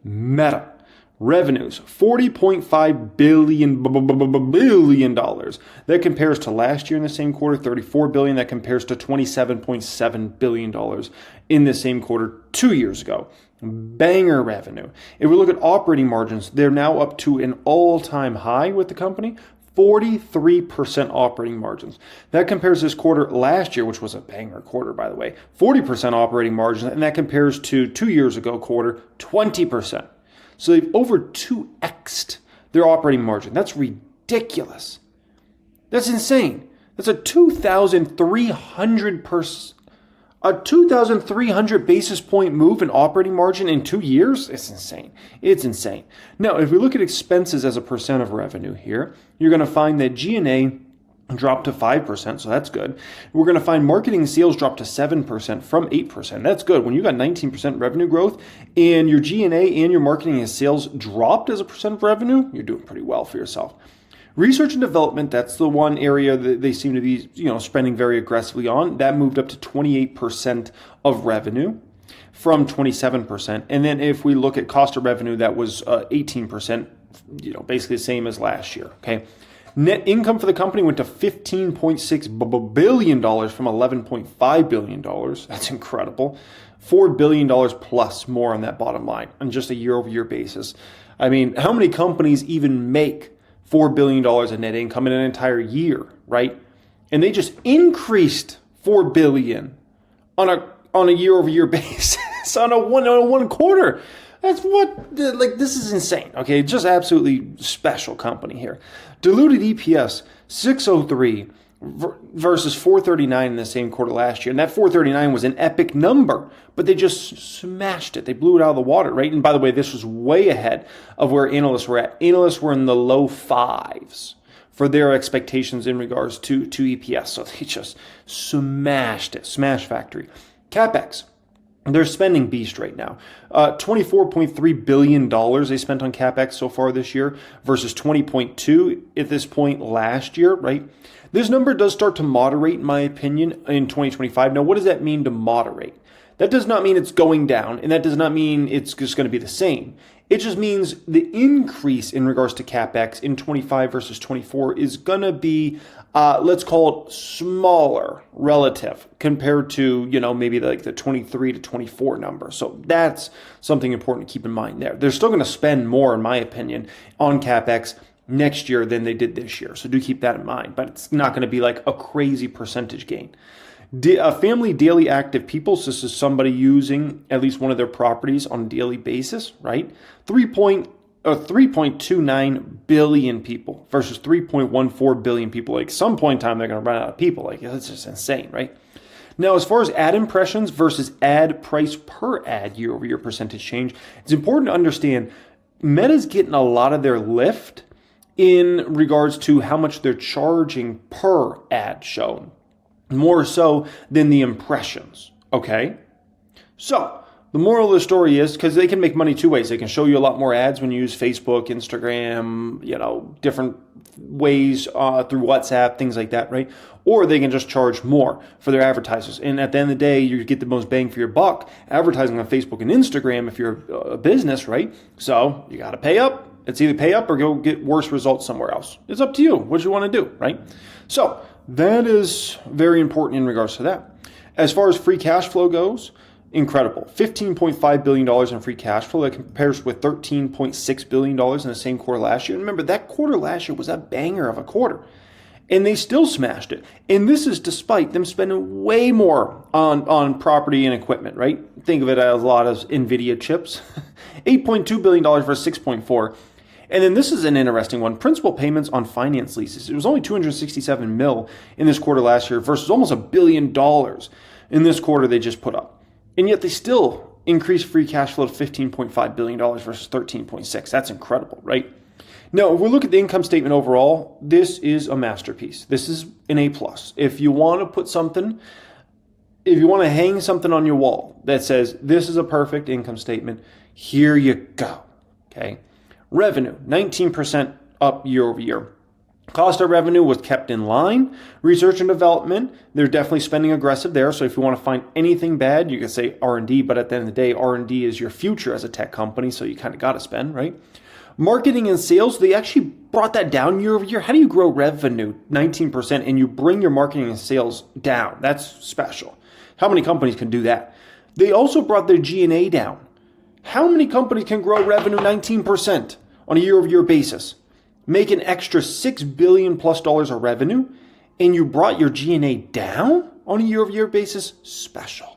Meta. Revenues, $40.5 billion. That compares to last year in the same quarter, $34 billion. That compares to $27.7 billion in the same quarter 2 years ago. Banger revenue. If we look at operating margins, they're now up to an all-time high with the company, 43% operating margins. That compares this quarter last year, which was a banger quarter, by the way, 40% operating margins, and that compares to 2 years ago quarter, 20%. So they've over 2x'd their operating margin. That's ridiculous. That's insane. That's a 2,300 basis point move in operating margin in 2 years. It's insane. It's insane. Now, if we look at expenses as a percent of revenue here, you're going to find that G&A dropped to 5%, so that's good. We're going to find marketing and sales dropped to 7% from 8%. That's good. When you got 19% revenue growth and your G&A and your marketing and sales dropped as a percent of revenue, you're doing pretty well for yourself. Research and development, that's the one area that they seem to be, spending very aggressively on. That moved up to 28% of revenue from 27%. And then if we look at cost of revenue, that was 18%, basically the same as last year, okay? Net income for the company went to $15.6 billion from $11.5 billion. That's incredible. $4 billion plus more on that bottom line on just a year-over-year basis. I mean, how many companies even make $4 billion in net income in an entire year, right? And they just increased $4 billion on a year-over-year basis on a one quarter. That's this is insane, okay? Just absolutely special company here. Diluted EPS, 603 versus 439 in the same quarter last year. And that 439 was an epic number, but they just smashed it. They blew it out of the water, right? And by the way, this was way ahead of where analysts were at. Analysts were in the low fives for their expectations in regards to EPS. So they just smashed it, smash factory. CapEx. They're spending beast right now. $24.3 billion they spent on CapEx so far this year versus $20.2 at this point last year, right? This number does start to moderate, in my opinion, in 2025. Now, what does that mean to moderate? That does not mean it's going down, and that does not mean it's just going to be the same. It just means the increase in regards to CapEx in 25 versus 24 is going to be, let's call it smaller relative compared to, maybe like the 23 to 24 number. So that's something important to keep in mind there. They're still going to spend more, in my opinion, on CapEx next year than they did this year. So do keep that in mind, but it's not going to be like a crazy percentage gain. Family daily active people, so this is somebody using at least one of their properties on a daily basis, right? 3.29 billion people versus 3.14 billion people. Like some point in time, they're going to run out of people. Like that's just insane, right? Now, as far as ad impressions versus ad price per ad year-over-year percentage change, it's important to understand Meta's getting a lot of their lift in regards to how much they're charging per ad shown, more so than the impressions, okay? So the moral of the story is, because they can make money two ways. They can show you a lot more ads when you use Facebook, Instagram, different ways through WhatsApp, things like that, right? Or they can just charge more for their advertisers. And at the end of the day, you get the most bang for your buck advertising on Facebook and Instagram if you're a business, right? So you got to pay up. It's either pay up or go get worse results somewhere else. It's up to you what you want to do, right? So that is very important in regards to that. As far as free cash flow goes, incredible. $15.5 billion in free cash flow. That compares with $13.6 billion in the same quarter last year. And remember, that quarter last year was a banger of a quarter. And they still smashed it. And this is despite them spending way more on property and equipment, right? Think of it as a lot of NVIDIA chips. $8.2 billion versus $6.4. And then this is an interesting one. Principal payments on finance leases. It was only $267 million in this quarter last year versus almost $1 billion in this quarter they just put up. And yet they still increased free cash flow to $15.5 billion versus $13.6. That's incredible, right? Now, if we look at the income statement overall, this is a masterpiece. This is an A+. If you want to put something, if you want to hang something on your wall that says this is a perfect income statement, here you go, okay? Revenue, 19% up year over year. Cost of revenue was kept in line. Research and development, they're definitely spending aggressive there. So if you want to find anything bad, you can say R&D, but at the end of the day, R&D is your future as a tech company, so you kind of got to spend, right? Marketing and sales, they actually brought that down year over year. How do you grow revenue 19% and you bring your marketing and sales down? That's special. How many companies can do that? They also brought their G&A down. How many companies can grow revenue 19% on a year-over-year basis? Make an extra $6 billion plus of revenue, and you brought your G&A down on a year-over-year basis? Special.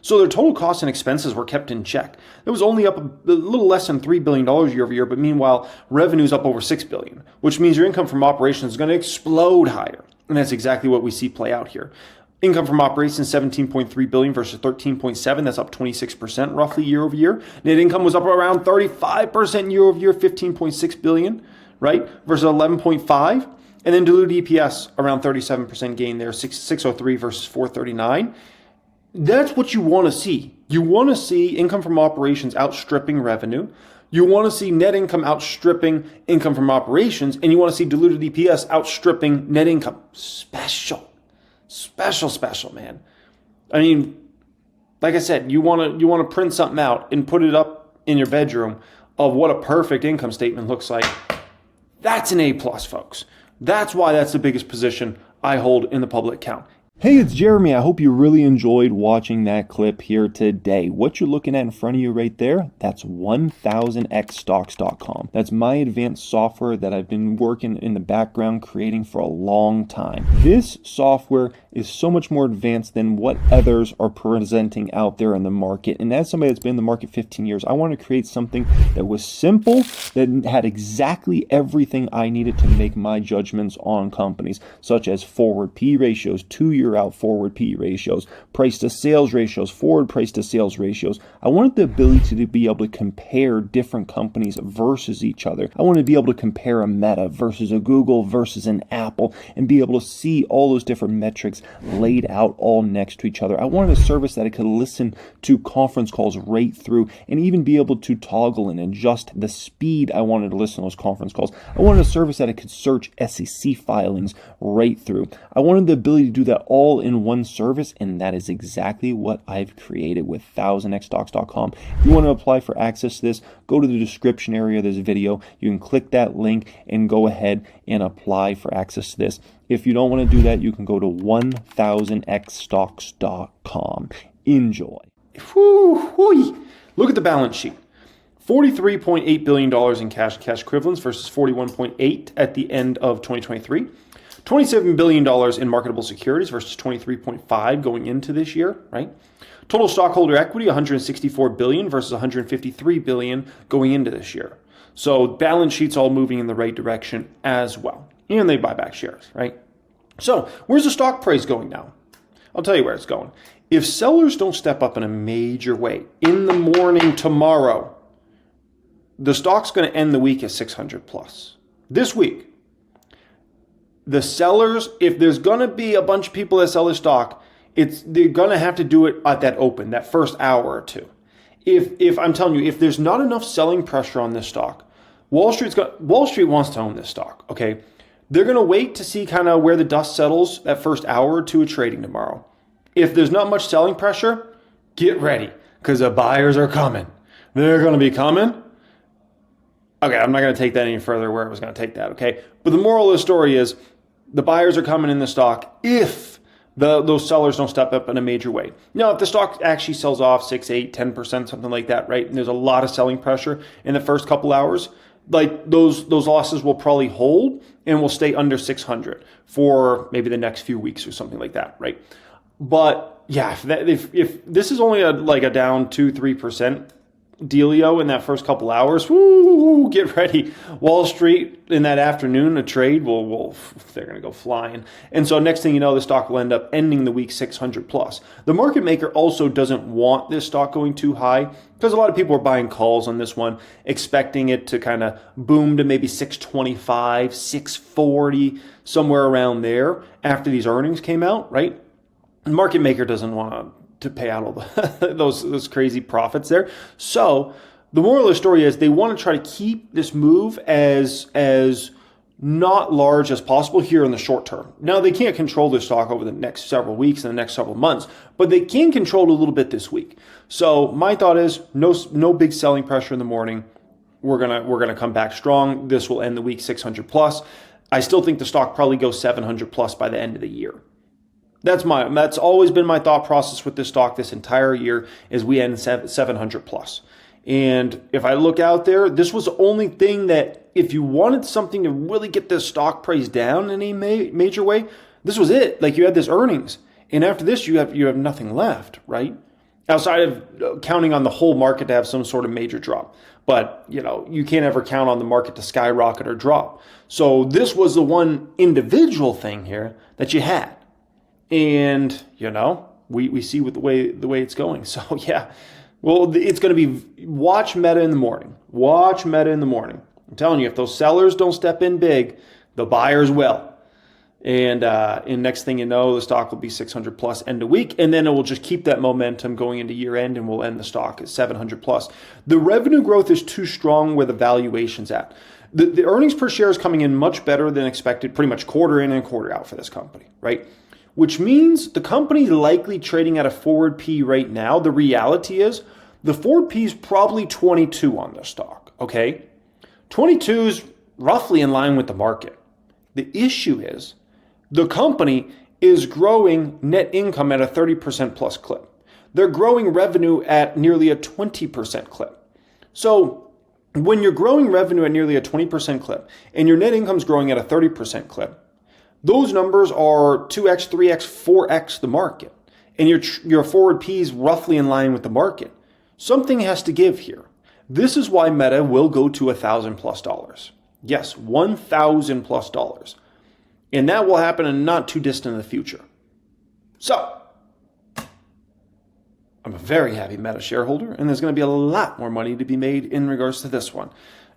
So their total costs and expenses were kept in check. It was only up a little less than $3 billion year over year, but meanwhile, revenue is up over $6 billion, which means your income from operations is going to explode higher. And that's exactly what we see play out here. Income from operations, $17.3 billion versus $13.7. That's up 26% roughly year over year. Net income was up around 35% year over year, $15.6 billion, right? Versus 11.5. And then diluted EPS around 37% gain there, 603 versus 439. That's what you want to see. You want to see income from operations outstripping revenue. You want to see net income outstripping income from operations, and you want to see diluted EPS outstripping net income. Special, man. I mean, like I said, you want to print something out and put it up in your bedroom of what a perfect income statement looks like. That's an A+, folks. That's why that's the biggest position I hold in the public account. Hey, it's Jeremy. I hope you really enjoyed watching that clip here today. What you're looking at in front of you right there, that's 1000xstocks.com. That's my advanced software that I've been working in the background creating for a long time. This software is so much more advanced than what others are presenting out there in the market. And as somebody that's been in the market 15 years, I want to create something that was simple, that had exactly everything I needed to make my judgments on companies, such as forward P ratios, 2-year out forward P ratios, price to sales ratios, forward price to sales ratios. I wanted the ability to be able to compare different companies versus each other. I wanted to be able to compare a Meta versus a Google versus an Apple and be able to see all those different metrics laid out all next to each other. I wanted a service that I could listen to conference calls right through and even be able to toggle and adjust the speed I wanted to listen to those conference calls. I wanted a service that I could search SEC filings right through. I wanted the ability to do that all in one service, and that is exactly what I've created with 1000xstocks.com. If you want to apply for access to this, go to the description area of this video. You can click that link and go ahead and apply for access to this. If you don't want to do that, you can go to 1000xstocks.com. Enjoy. Look at the balance sheet. $43.8 billion in cash and cash equivalents versus $41.8 at the end of 2023. $27 billion in marketable securities versus $23.5 going into this year, right? Total stockholder equity, $164 billion versus $153 billion going into this year. So balance sheet's all moving in the right direction as well. And they buy back shares, right? So where's the stock price going now? I'll tell you where it's going. If sellers don't step up in a major way in the morning tomorrow, the stock's going to end the week at 600 plus. This week, the sellers, if there's going to be a bunch of people that sell their stock, they're going to have to do it at that open, that first hour or two. If I'm telling you, if there's not enough selling pressure on this stock, Wall Street wants to own this stock, okay? They're going to wait to see kind of where the dust settles that first hour or two of trading tomorrow. If there's not much selling pressure, get ready because the buyers are coming. They're going to be coming. Okay, I'm not going to take that any further where I was going to take that, okay? But the moral of the story is the buyers are coming in the stock if those sellers don't step up in a major way. Now, if the stock actually sells off 6, 8, 10%, something like that, right? And there's a lot of selling pressure in the first couple hours, like those losses will probably hold and will stay under 600 for maybe the next few weeks or something like that, right? But yeah, if this is only a down 2-3% dealio in that first couple hours, woo, get ready. Wall Street in that afternoon, a trade they're going to go flying. And so next thing you know, the stock will end up ending the week 600 plus. The market maker also doesn't want this stock going too high because a lot of people are buying calls on this one, expecting it to kind of boom to maybe 625, 640, somewhere around there after these earnings came out, right? The market maker doesn't want to pay out all those crazy profits there. So the moral of the story is they want to try to keep this move as not large as possible here in the short term. Now, they can't control their stock over the next several weeks and the next several months, but they can control it a little bit this week. So my thought is no big selling pressure in the morning. We're gonna come back strong. This will end the week 600 plus. I still think the stock probably goes 700 plus by the end of the year. That's always been my thought process with this stock this entire year, is we end 700 plus. And if I look out there, this was the only thing that, if you wanted something to really get this stock price down in a major way, this was it. Like, you had this earnings, and after this, you have nothing left, right? Outside of counting on the whole market to have some sort of major drop. But, you can't ever count on the market to skyrocket or drop. So this was the one individual thing here that you had. And, we see with the way it's going. So, yeah. Well, it's going to be watch Meta in the morning. Watch Meta in the morning. I'm telling you, if those sellers don't step in big, the buyers will. And next thing you know, the stock will be 600 plus end of week, and then it will just keep that momentum going into year end, and we'll end the stock at 700 plus. The revenue growth is too strong where the valuation's at. The earnings per share is coming in much better than expected, pretty much quarter in and quarter out for this company, right? Which means the company's likely trading at a forward P right now. The reality is the forward P is probably 22 on this stock, okay? 22 is roughly in line with the market. The issue is the company is growing net income at a 30% plus clip. They're growing revenue at nearly a 20% clip. So when you're growing revenue at nearly a 20% clip and your net income's growing at a 30% clip, those numbers are 2x, 3x, 4x the market. And your forward P is roughly in line with the market. Something has to give here. This is why Meta will go to $1,000+. Yes, $1,000+. And that will happen in not too distant in the future. So, I'm a very happy Meta shareholder, and there's going to be a lot more money to be made in regards to this one.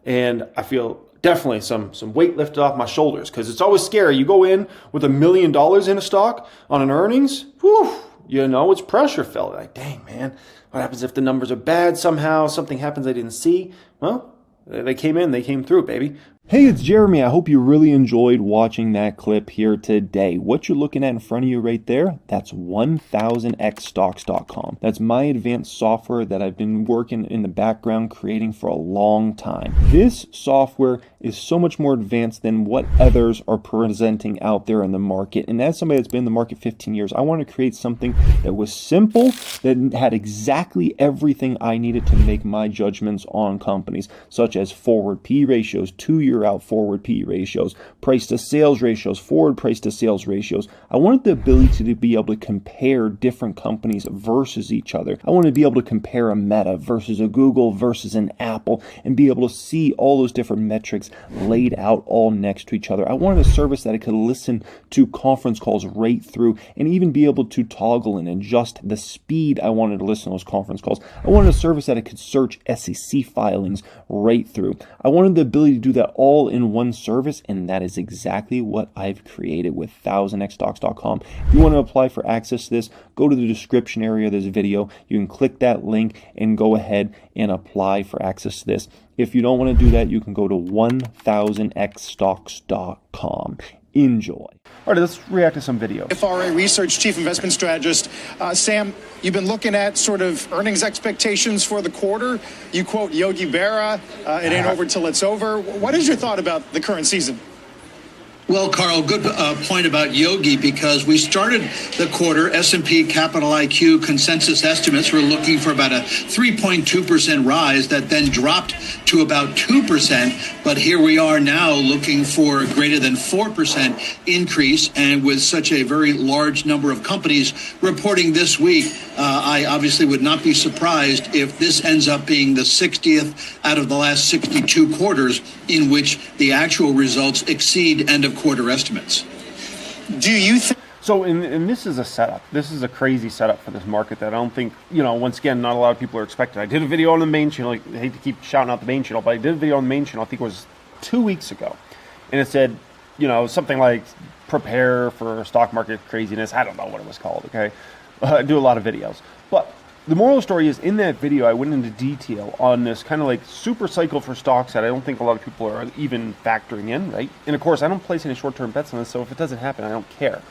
And I feel definitely some weight lifted off my shoulders, because it's always scary. You go in with $1 million in a stock on an earnings, whew, it's pressure felt. Like, dang, man, what happens if the numbers are bad somehow? Something happens I didn't see? Well, they came through, baby. Hey, it's Jeremy. I hope you really enjoyed watching that clip here today. What you're looking at in front of you right there, that's 1000xstocks.com. That's my advanced software that I've been working in the background creating for a long time. This software is so much more advanced than what others are presenting out there in the market. And as somebody that's been in the market 15 years, I want to create something that was simple, that had exactly everything I needed to make my judgments on companies, such as forward P ratios, 2-year out forward P ratios, price to sales ratios, forward price to sales ratios. I wanted the ability to be able to compare different companies versus each other. I wanted to be able to compare a Meta versus a Google versus an Apple and be able to see all those different metrics laid out all next to each other. I wanted a service that I could listen to conference calls right through and even be able to toggle and adjust the speed I wanted to listen to those conference calls. I wanted a service that I could search SEC filings right through. I wanted the ability to do that all in one service, and that is exactly what I've created with 1000xstocks.com. If you want to apply for access to this, go to the description area of this video. You can click that link and go ahead and apply for access to this. If you don't want to do that, you can go to 1000xstocks.com. Enjoy. All right, let's react to some video. FRA Research Chief Investment Strategist. Sam, you've been looking at sort of earnings expectations for the quarter. You quote Yogi Berra, it ain't over till it's over. What is your thought about the current season? Well, Carl, good point about Yogi, because we started the quarter, S&P Capital IQ consensus estimates were looking for about a 3.2% rise that then dropped to about 2%. But here we are now looking for a greater than 4% increase. And with such a very large number of companies reporting this week, I obviously would not be surprised if this ends up being the 60th out of the last 62 quarters in which the actual results exceed end of quarter estimates. Do you think? So, and this is a setup. This is a crazy setup for this market that I don't think, once again, not a lot of people are expecting. I did a video on the main channel. I hate to keep shouting out the main channel, but I did a video on the main channel, I think it was 2 weeks ago. And it said, something like, prepare for stock market craziness. I don't know what it was called, okay? I do a lot of videos. But the moral of the story is, in that video, I went into detail on this kind of like super cycle for stocks that I don't think a lot of people are even factoring in, right? And of course, I don't place any short-term bets on this, so if it doesn't happen, I don't care.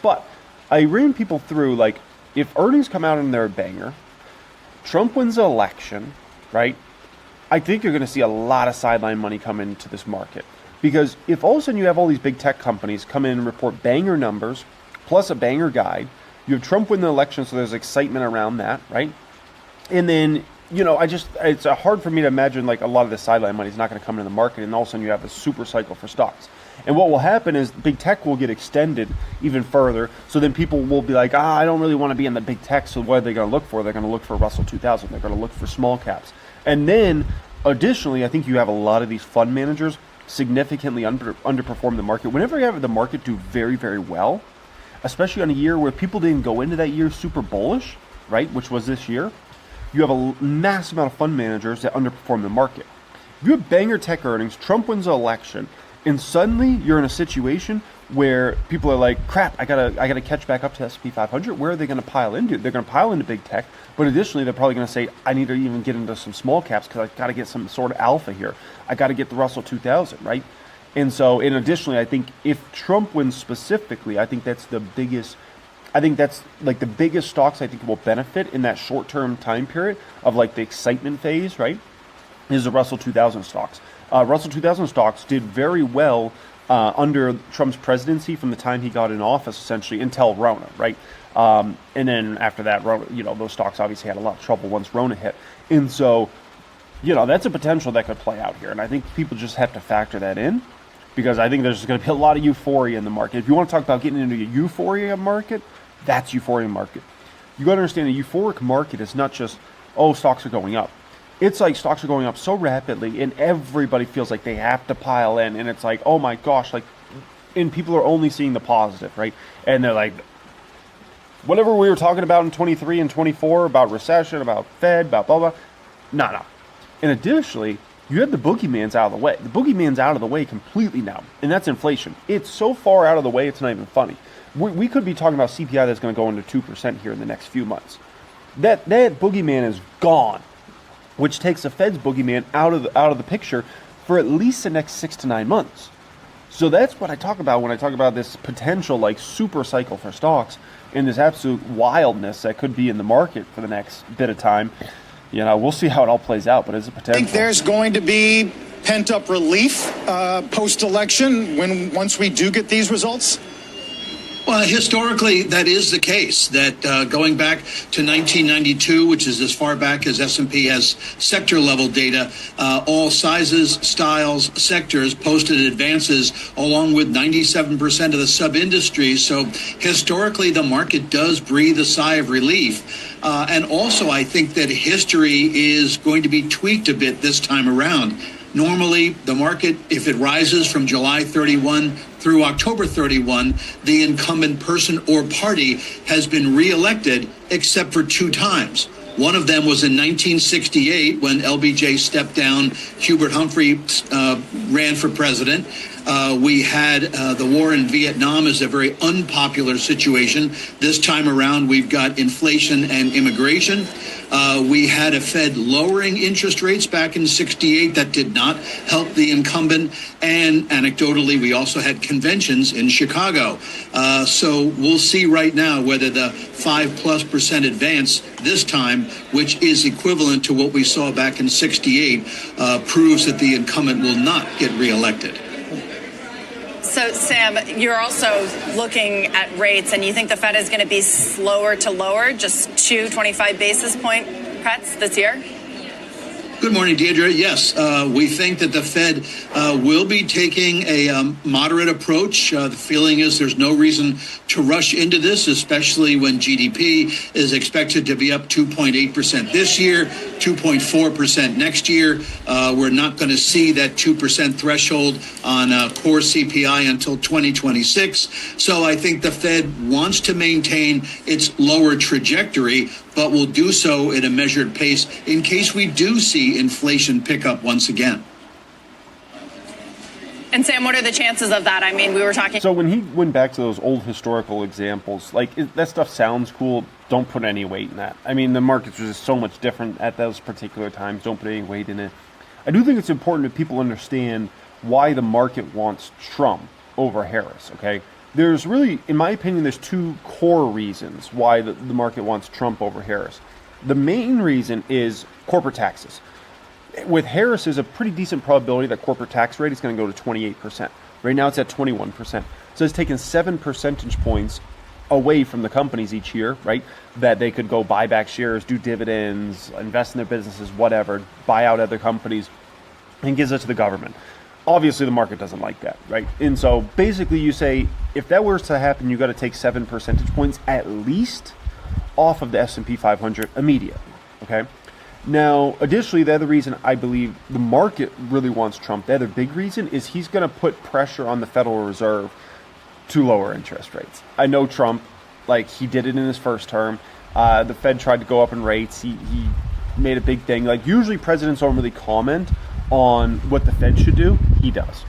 But I ran people through, like, if earnings come out and they're a banger, Trump wins the election, right? I think you're going to see a lot of sideline money come into this market. Because if all of a sudden you have all these big tech companies come in and report banger numbers, plus a banger guide, you have Trump win the election, so there's excitement around that, right? And then, it's hard for me to imagine like a lot of the sideline money is not going to come into the market, and all of a sudden you have a super cycle for stocks. And what will happen is big tech will get extended even further, so then people will be like, I don't really want to be in the big tech, so what are they going to look for? They're going to look for Russell 2000. They're going to look for small caps. And then, additionally, I think you have a lot of these fund managers significantly underperform the market. Whenever you have the market do very, very well, especially on a year where people didn't go into that year super bullish, right, which was this year, you have a massive amount of fund managers that underperform the market. If you have banger tech earnings, Trump wins the election, and suddenly you're in a situation where people are like, crap, I gotta catch back up to S&P 500. Where are they going to pile into? They're going to pile into big tech, but additionally, they're probably going to say, I need to even get into some small caps because I got to get some sort of alpha here. I got to get the Russell 2000, right? And so, and additionally, I think if Trump wins specifically, I think that's the biggest. I think that's like the biggest stocks I think will benefit in that short-term time period of like the excitement phase, right? Is the Russell 2000 stocks. Russell 2000 stocks did very well under Trump's presidency from the time he got in office, essentially, until Rona, right? And then after that, those stocks obviously had a lot of trouble once Rona hit. And so, that's a potential that could play out here. And I think people just have to factor that in, because I think there's going to be a lot of euphoria in the market. If you want to talk about getting into a euphoria market, that's euphoria market. You got to understand a euphoric market is not just, stocks are going up. It's like stocks are going up so rapidly and everybody feels like they have to pile in, and it's like, oh my gosh, like, and people are only seeing the positive, right? And they're like, whatever we were talking about in 23 and 24 about recession, about Fed, about blah, blah, no. And additionally, you have the boogeyman's out of the way. The boogeyman's out of the way completely now, and that's inflation. It's so far out of the way, it's not even funny. We could be talking about CPI that's going to go into 2% here in the next few months. That boogeyman is gone, which takes the Fed's boogeyman out of the picture for at least the next 6 to 9 months. So that's what I talk about when I talk about this potential like super cycle for stocks and this absolute wildness that could be in the market for the next bit of time. We'll see how it all plays out, but it's a potential. I think there's going to be pent-up relief post-election once we do get these results. Well, historically, that is the case, that going back to 1992, which is as far back as S&P has sector-level data, all sizes, styles, sectors posted advances along with 97% of the sub-industries. So historically, the market does breathe a sigh of relief. And also, I think that history is going to be tweaked a bit this time around. Normally, the market, if it rises from July 31 through October 31, the incumbent person or party has been reelected except for 2 times. One of them was in 1968 when LBJ stepped down, Hubert Humphrey ran for president. We had the war in Vietnam as a very unpopular situation. This time around, we've got inflation and immigration. We had a Fed lowering interest rates back in 68 that did not help the incumbent. And anecdotally, we also had conventions in Chicago. So we'll see right now whether the 5+% advance this time, which is equivalent to what we saw back in 68, proves that the incumbent will not get reelected. So, Sam, you're also looking at rates, and you think the Fed is going to be slower to lower, just 2 25 basis point cuts this year? Good morning, Deirdre. Yes, we think that the Fed will be taking a moderate approach. The feeling is there's no reason to rush into this, especially when GDP is expected to be up 2.8% this year, 2.4% next year. We're not going to see that 2% threshold on core CPI until 2026. So I think the Fed wants to maintain its lower trajectory, but will do so at a measured pace in case we do see inflation pick up once again. And Sam, what are the chances of that? I mean, we were talking. So when he went back to those old historical examples, like that stuff sounds cool. Don't put any weight in that. I mean, the markets are just so much different at those particular times. Don't put any weight in it. I do think it's important that people understand why the market wants Trump over Harris, okay? There's really, in my opinion, there's two core reasons why the market wants Trump over Harris. The main reason is corporate taxes. With Harris, there's a pretty decent probability that corporate tax rate is going to go to 28%. Right now it's at 21%. So it's taken 7 percentage points away from the companies each year, right? That they could go buy back shares, do dividends, invest in their businesses, whatever, buy out other companies, and gives it to the government. Obviously, the market doesn't like that, right? And so basically you say, if that were to happen, you got to take 7 percentage points at least off of the S&P 500 immediately, okay? Now, additionally, the other reason I believe the market really wants Trump, the other big reason is he's going to put pressure on the Federal Reserve to lower interest rates. I know Trump, like he did it in his first term. The Fed tried to go up in rates. He made a big thing. Like usually presidents don't really comment on what the Fed should do. He does.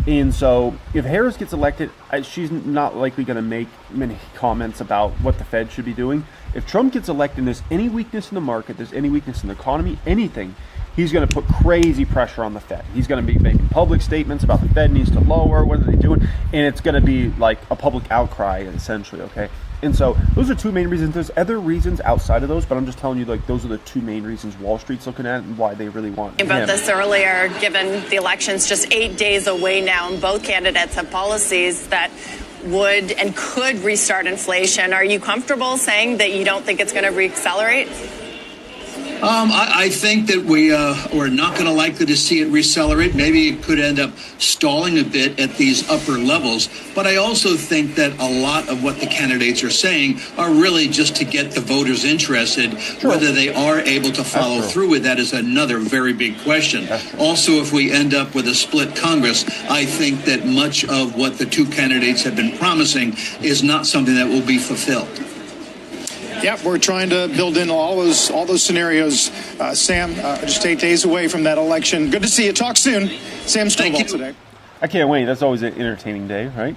And so if Harris gets elected, she's not likely going to make many comments about what the Fed should be doing. If Trump gets elected and there's any weakness in the market, there's any weakness in the economy, anything, he's going to put crazy pressure on the Fed. He's going to be making public statements about the Fed needs to lower, what are they doing? And it's going to be like a public outcry, essentially, okay? And so those are two main reasons. There's other reasons outside of those, but I'm just telling you, like, those are the two main reasons Wall Street's looking at and why they really want him. About this earlier, given the election's just 8 days away now, and both candidates have policies that would and could restart inflation. Are you comfortable saying that you don't think it's going to reaccelerate? I think that we're not going to likely to see it reaccelerate. Maybe it could end up stalling a bit at these upper levels. But I also think that a lot of what the candidates are saying are really just to get the voters interested. Sure. Whether they are able to follow through with that is another very big question. Also, if we end up with a split Congress, I think that much of what the two candidates have been promising is not something that will be fulfilled. Yeah, we're trying to build in all those scenarios. Sam, just 8 days away from that election. Good to see you. Talk soon. Sam Stovall today. I can't wait. That's always an entertaining day, right?